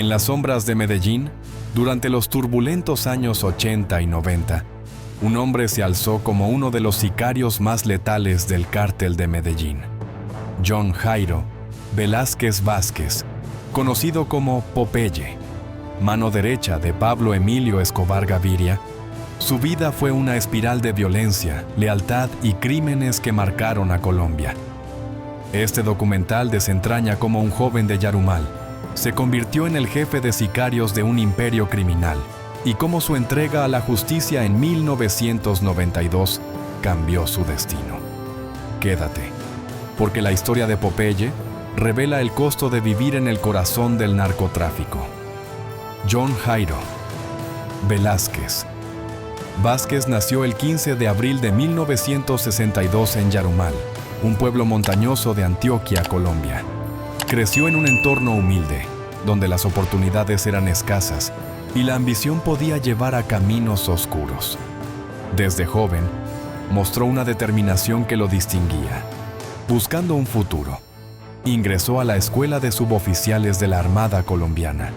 En las sombras de Medellín, durante los turbulentos años 80 y 90, un hombre se alzó como uno de los sicarios más letales del cártel de Medellín. John Jairo Velázquez Vázquez, conocido como Popeye, mano derecha de Pablo Emilio Escobar Gaviria. Su vida fue una espiral de violencia, lealtad y crímenes que marcaron a Colombia. Este documental desentraña cómo un joven de Yarumal se convirtió en el jefe de sicarios de un imperio criminal y cómo su entrega a la justicia en 1992 cambió su destino. Quédate, porque la historia de Popeye revela el costo de vivir en el corazón del narcotráfico. John Jairo Velázquez Vázquez nació el 15 de abril de 1962 en Yarumal, un pueblo montañoso de Antioquia, Colombia. Creció en un entorno humilde, donde las oportunidades eran escasas y la ambición podía llevar a caminos oscuros. Desde joven, mostró una determinación que lo distinguía. Buscando un futuro, ingresó a la Escuela de Suboficiales de la Armada Colombiana,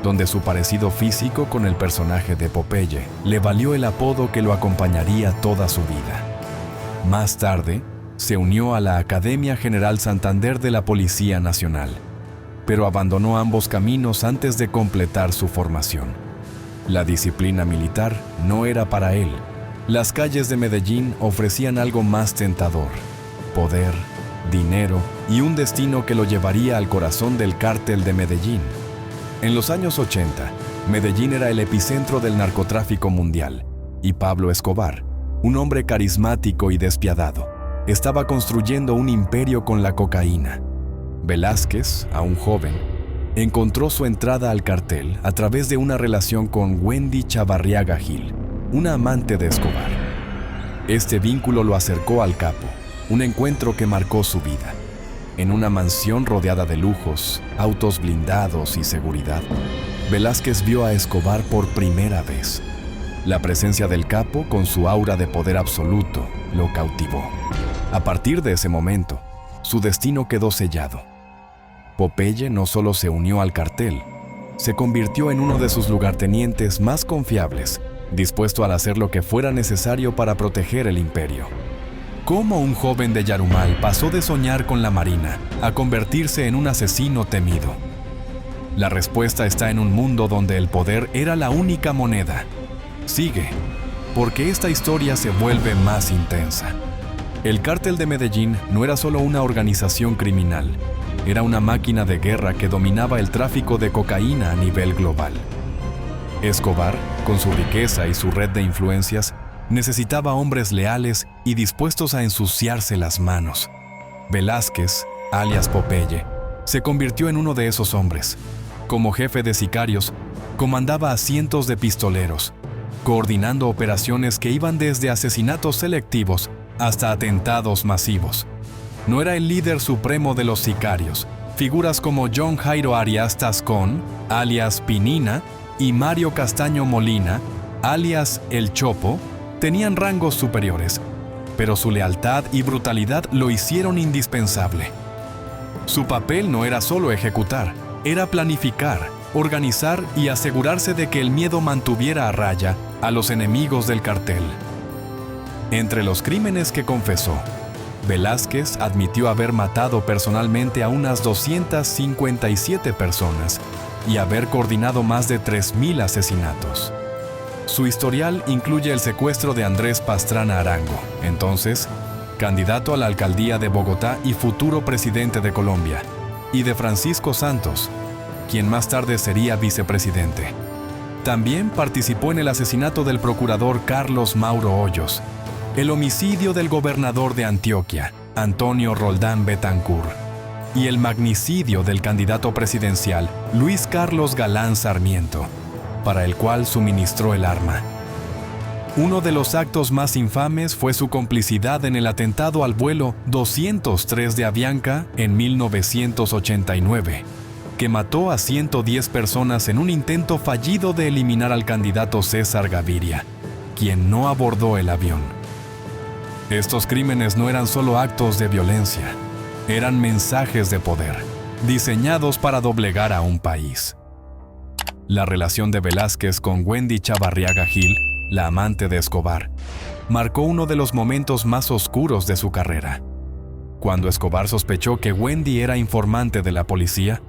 donde su parecido físico con el personaje de Popeye le valió el apodo que lo acompañaría toda su vida. Más tarde, se unió a la Academia General Santander de la Policía Nacional, pero abandonó ambos caminos antes de completar su formación. La disciplina militar no era para él. Las calles de Medellín ofrecían algo más tentador: poder, dinero y un destino que lo llevaría al corazón del cártel de Medellín. En los años 80, Medellín era el epicentro del narcotráfico mundial, y Pablo Escobar, un hombre carismático y despiadado, estaba construyendo un imperio con la cocaína. Velázquez, aún joven, encontró su entrada al cartel a través de una relación con Wendy Chavarriaga Gil, una amante de Escobar. Este vínculo lo acercó al capo, un encuentro que marcó su vida. En una mansión rodeada de lujos, autos blindados y seguridad, Velázquez vio a Escobar por primera vez. La presencia del capo, con su aura de poder absoluto, lo cautivó. A partir de ese momento, su destino quedó sellado. Popeye no solo se unió al cartel, se convirtió en uno de sus lugartenientes más confiables, dispuesto a hacer lo que fuera necesario para proteger el imperio. ¿Cómo un joven de Yarumal pasó de soñar con la Marina a convertirse en un asesino temido? La respuesta está en un mundo donde el poder era la única moneda. Sigue, porque esta historia se vuelve más intensa. El cártel de Medellín no era solo una organización criminal, era una máquina de guerra que dominaba el tráfico de cocaína a nivel global. Escobar, con su riqueza y su red de influencias, necesitaba hombres leales y dispuestos a ensuciarse las manos. Velázquez, alias Popeye, se convirtió en uno de esos hombres. Como jefe de sicarios, comandaba a cientos de pistoleros, coordinando operaciones que iban desde asesinatos selectivos hasta atentados masivos. No era el líder supremo de los sicarios. Figuras como John Jairo Arias Tascón, alias Pinina, y Mario Castaño Molina, alias El Chopo, tenían rangos superiores, pero su lealtad y brutalidad lo hicieron indispensable. Su papel no era solo ejecutar, era planificar, organizar y asegurarse de que el miedo mantuviera a raya a los enemigos del cartel. Entre los crímenes que confesó, Velázquez admitió haber matado personalmente a unas 257 personas y haber coordinado más de 3.000 asesinatos. Su historial incluye el secuestro de Andrés Pastrana Arango, entonces candidato a la alcaldía de Bogotá y futuro presidente de Colombia, y de Francisco Santos, quien más tarde sería vicepresidente. También participó en el asesinato del procurador Carlos Mauro Hoyos, el homicidio del gobernador de Antioquia, Antonio Roldán Betancur, y el magnicidio del candidato presidencial Luis Carlos Galán Sarmiento, para el cual suministró el arma. Uno de los actos más infames fue su complicidad en el atentado al vuelo 203 de Avianca en 1989, que mató a 110 personas en un intento fallido de eliminar al candidato César Gaviria, quien no abordó el avión. Estos crímenes no eran solo actos de violencia, eran mensajes de poder, diseñados para doblegar a un país. La relación de Velázquez con Wendy Chavarriaga Gil, la amante de Escobar, marcó uno de los momentos más oscuros de su carrera. Cuando Escobar sospechó que Wendy era informante de la policía,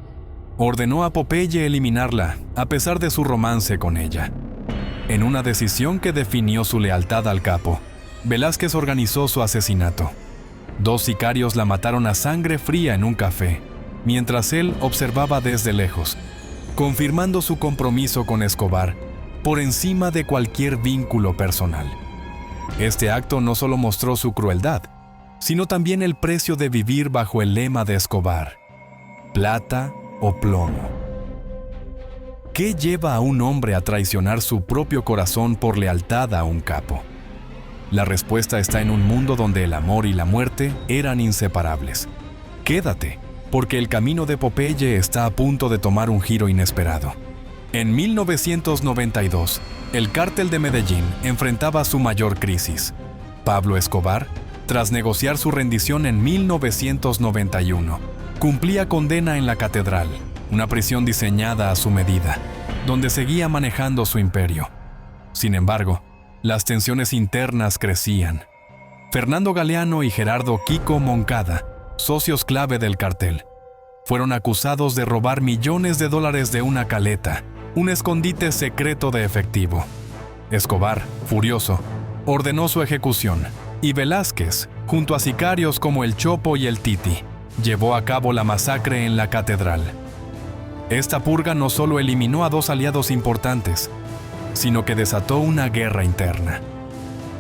ordenó a Popeye eliminarla, a pesar de su romance con ella. En una decisión que definió su lealtad al capo, Velázquez organizó su asesinato. 2 sicarios la mataron a sangre fría en un café, mientras él observaba desde lejos, confirmando su compromiso con Escobar por encima de cualquier vínculo personal. Este acto no solo mostró su crueldad, sino también el precio de vivir bajo el lema de Escobar: plata o plomo. ¿Qué lleva a un hombre a traicionar su propio corazón por lealtad a un capo? La respuesta está en un mundo donde el amor y la muerte eran inseparables. Quédate, porque el camino de Popeye está a punto de tomar un giro inesperado. En 1992, el Cártel de Medellín enfrentaba su mayor crisis. Pablo Escobar, tras negociar su rendición en 1991, cumplía condena en la Catedral, una prisión diseñada a su medida, donde seguía manejando su imperio. Sin embargo, las tensiones internas crecían. Fernando Galeano y Gerardo Kiko Moncada, socios clave del cartel, fueron acusados de robar millones de dólares de una caleta, un escondite secreto de efectivo. Escobar, furioso, ordenó su ejecución, y Velázquez, junto a sicarios como el Chopo y el Titi, llevó a cabo la masacre en la Catedral. Esta purga no solo eliminó a 2 aliados importantes, sino que desató una guerra interna.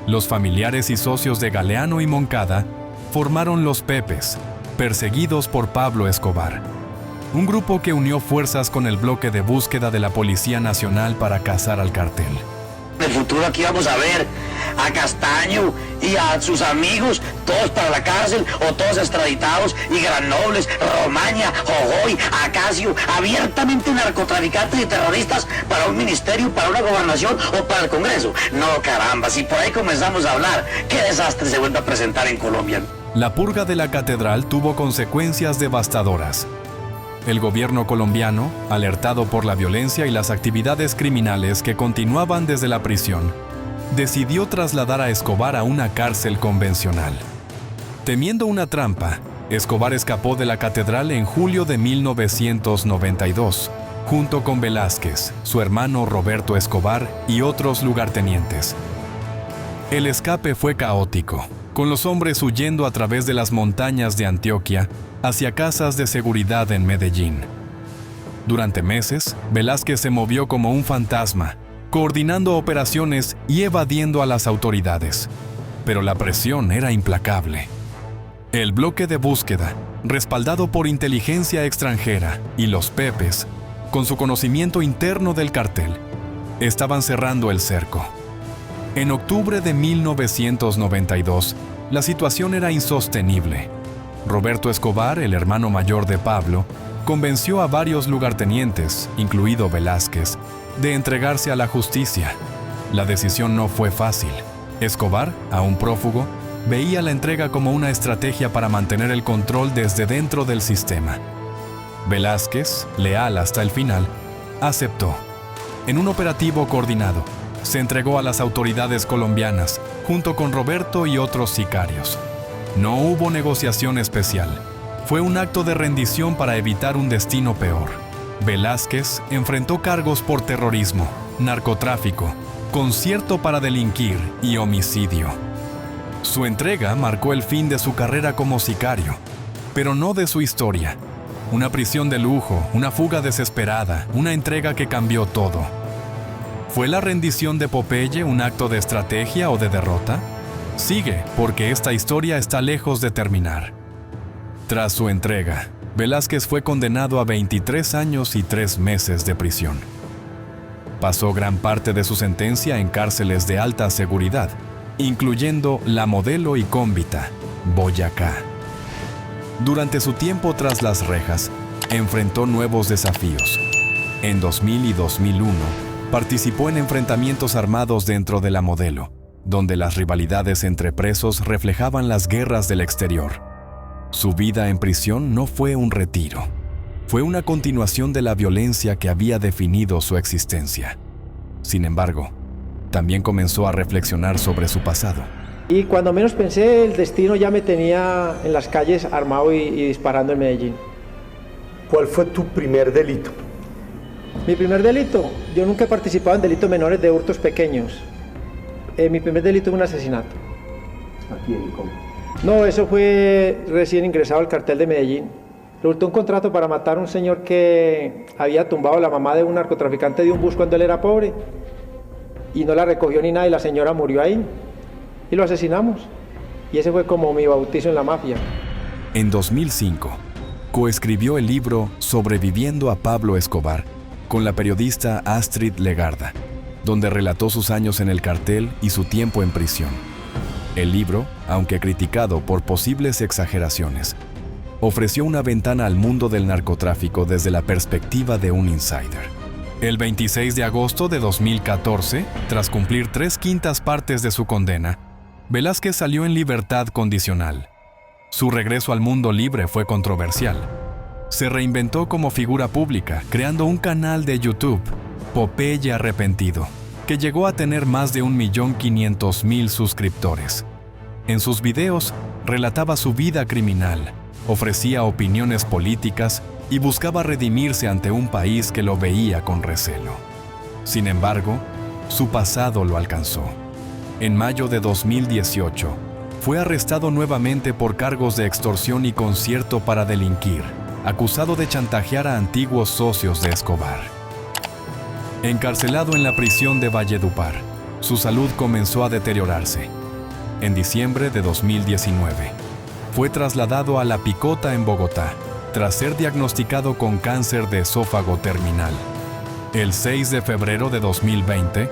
Los familiares y socios de Galeano y Moncada formaron los Pepes, perseguidos por Pablo Escobar, un grupo que unió fuerzas con el bloque de búsqueda de la Policía Nacional para cazar al cartel. En el futuro aquí vamos a ver a Castaño y a sus amigos, todos para la cárcel o todos extraditados, y Granobles, Romaña, Jojoy, Acacio, abiertamente narcotraficantes y terroristas para un ministerio, para una gobernación o para el Congreso. No, caramba, si por ahí comenzamos a hablar, qué desastre se vuelve a presentar en Colombia. La purga de la Catedral tuvo consecuencias devastadoras. El gobierno colombiano, alertado por la violencia y las actividades criminales que continuaban desde la prisión, decidió trasladar a Escobar a una cárcel convencional. Temiendo una trampa, Escobar escapó de la Catedral en julio de 1992, junto con Velázquez, su hermano Roberto Escobar y otros lugartenientes. El escape fue caótico, con los hombres huyendo a través de las montañas de Antioquia hacia casas de seguridad en Medellín. Durante meses, Velázquez se movió como un fantasma, coordinando operaciones y evadiendo a las autoridades. Pero la presión era implacable. El bloque de búsqueda, respaldado por inteligencia extranjera, y los Pepes, con su conocimiento interno del cartel, estaban cerrando el cerco. En octubre de 1992, la situación era insostenible. Roberto Escobar, el hermano mayor de Pablo, convenció a varios lugartenientes, incluido Velázquez, de entregarse a la justicia. La decisión no fue fácil. Escobar, aún prófugo, veía la entrega como una estrategia para mantener el control desde dentro del sistema. Velázquez, leal hasta el final, aceptó. En un operativo coordinado, se entregó a las autoridades colombianas, junto con Roberto y otros sicarios. No hubo negociación especial. Fue un acto de rendición para evitar un destino peor. Velázquez enfrentó cargos por terrorismo, narcotráfico, concierto para delinquir y homicidio. Su entrega marcó el fin de su carrera como sicario, pero no de su historia. Una prisión de lujo, una fuga desesperada, una entrega que cambió todo. ¿Fue la rendición de Popeye un acto de estrategia o de derrota? Sigue, porque esta historia está lejos de terminar. Tras su entrega, Velázquez fue condenado a 23 años y 3 meses de prisión. Pasó gran parte de su sentencia en cárceles de alta seguridad, incluyendo La Modelo y Cómbita, Boyacá. Durante su tiempo tras las rejas, enfrentó nuevos desafíos. En 2000 y 2001, participó en enfrentamientos armados dentro de La Modelo, donde las rivalidades entre presos reflejaban las guerras del exterior. Su vida en prisión no fue un retiro. fue una continuación de la violencia que había definido su existencia. Sin embargo, también comenzó a reflexionar sobre su pasado. Y cuando menos pensé, el destino ya me tenía en las calles armado y disparando en Medellín. ¿Cuál fue tu primer delito? Mi primer delito, yo nunca he participado en delitos menores de hurtos pequeños. Mi primer delito fue un asesinato. ¿A quién y cómo? No, eso fue recién ingresado al cartel de Medellín. Resultó un contrato para matar a un señor que había tumbado a la mamá de un narcotraficante de un bus cuando él era pobre. Y no la recogió ni nada y la señora murió ahí. Y lo asesinamos. Y ese fue como mi bautizo en la mafia. En 2005, coescribió el libro Sobreviviendo a Pablo Escobar con la periodista Astrid Legarda, donde relató sus años en el cartel y su tiempo en prisión. El libro, aunque criticado por posibles exageraciones, ofreció una ventana al mundo del narcotráfico desde la perspectiva de un insider. El 26 de agosto de 2014, tras cumplir 3/5 partes de su condena, Velázquez salió en libertad condicional. Su regreso al mundo libre fue controversial. Se reinventó como figura pública, creando un canal de YouTube, Popeye Arrepentido, que llegó a tener más de 1.500.000 suscriptores. En sus videos, relataba su vida criminal, ofrecía opiniones políticas y buscaba redimirse ante un país que lo veía con recelo. Sin embargo, su pasado lo alcanzó. En mayo de 2018, fue arrestado nuevamente por cargos de extorsión y concierto para delinquir, acusado de chantajear a antiguos socios de Escobar. Encarcelado en la prisión de Valledupar, su salud comenzó a deteriorarse. En diciembre de 2019, fue trasladado a La Picota en Bogotá, tras ser diagnosticado con cáncer de esófago terminal. El 6 de febrero de 2020,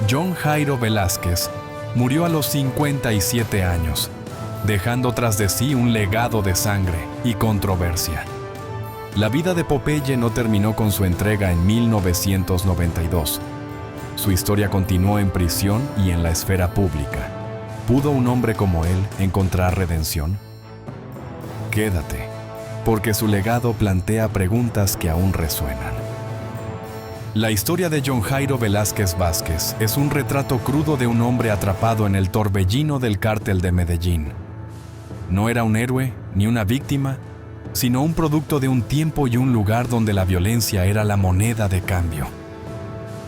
John Jairo Velázquez murió a los 57 años, dejando tras de sí un legado de sangre y controversia. La vida de Popeye no terminó con su entrega en 1992. Su historia continuó en prisión y en la esfera pública. ¿Pudo un hombre como él encontrar redención? Quédate, porque su legado plantea preguntas que aún resuenan. La historia de John Jairo Velázquez Vázquez es un retrato crudo de un hombre atrapado en el torbellino del cártel de Medellín. No era un héroe ni una víctima, sino un producto de un tiempo y un lugar donde la violencia era la moneda de cambio.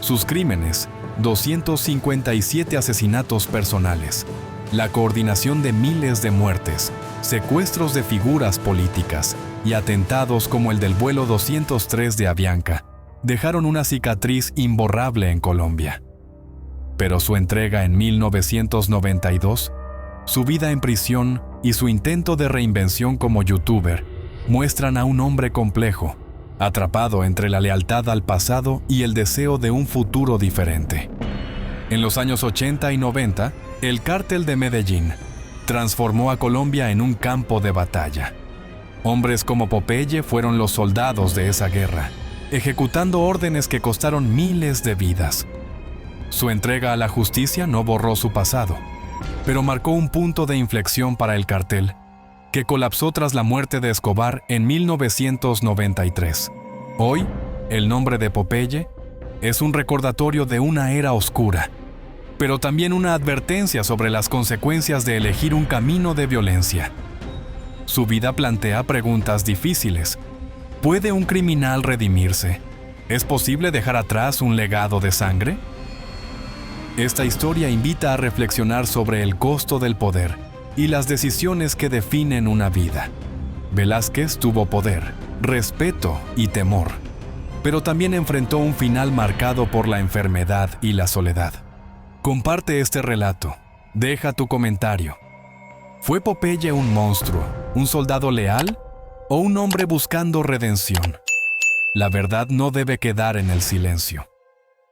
Sus crímenes, 257 asesinatos personales, la coordinación de miles de muertes, secuestros de figuras políticas y atentados como el del vuelo 203 de Avianca, dejaron una cicatriz imborrable en Colombia. Pero su entrega en 1992, su vida en prisión y su intento de reinvención como youtuber muestran a un hombre complejo, atrapado entre la lealtad al pasado y el deseo de un futuro diferente. En los años 80 y 90, el cártel de Medellín transformó a Colombia en un campo de batalla. Hombres como Popeye fueron los soldados de esa guerra, ejecutando órdenes que costaron miles de vidas. Su entrega a la justicia no borró su pasado, pero marcó un punto de inflexión para el cartel, que colapsó tras la muerte de Escobar en 1993. Hoy, el nombre de Popeye es un recordatorio de una era oscura, pero también una advertencia sobre las consecuencias de elegir un camino de violencia. Su vida plantea preguntas difíciles. ¿Puede un criminal redimirse? ¿Es posible dejar atrás un legado de sangre? Esta historia invita a reflexionar sobre el costo del poder y las decisiones que definen una vida. Velázquez tuvo poder, respeto y temor, pero también enfrentó un final marcado por la enfermedad y la soledad. Comparte este relato. Deja tu comentario. ¿Fue Popeye un monstruo, un soldado leal o un hombre buscando redención? La verdad no debe quedar en el silencio.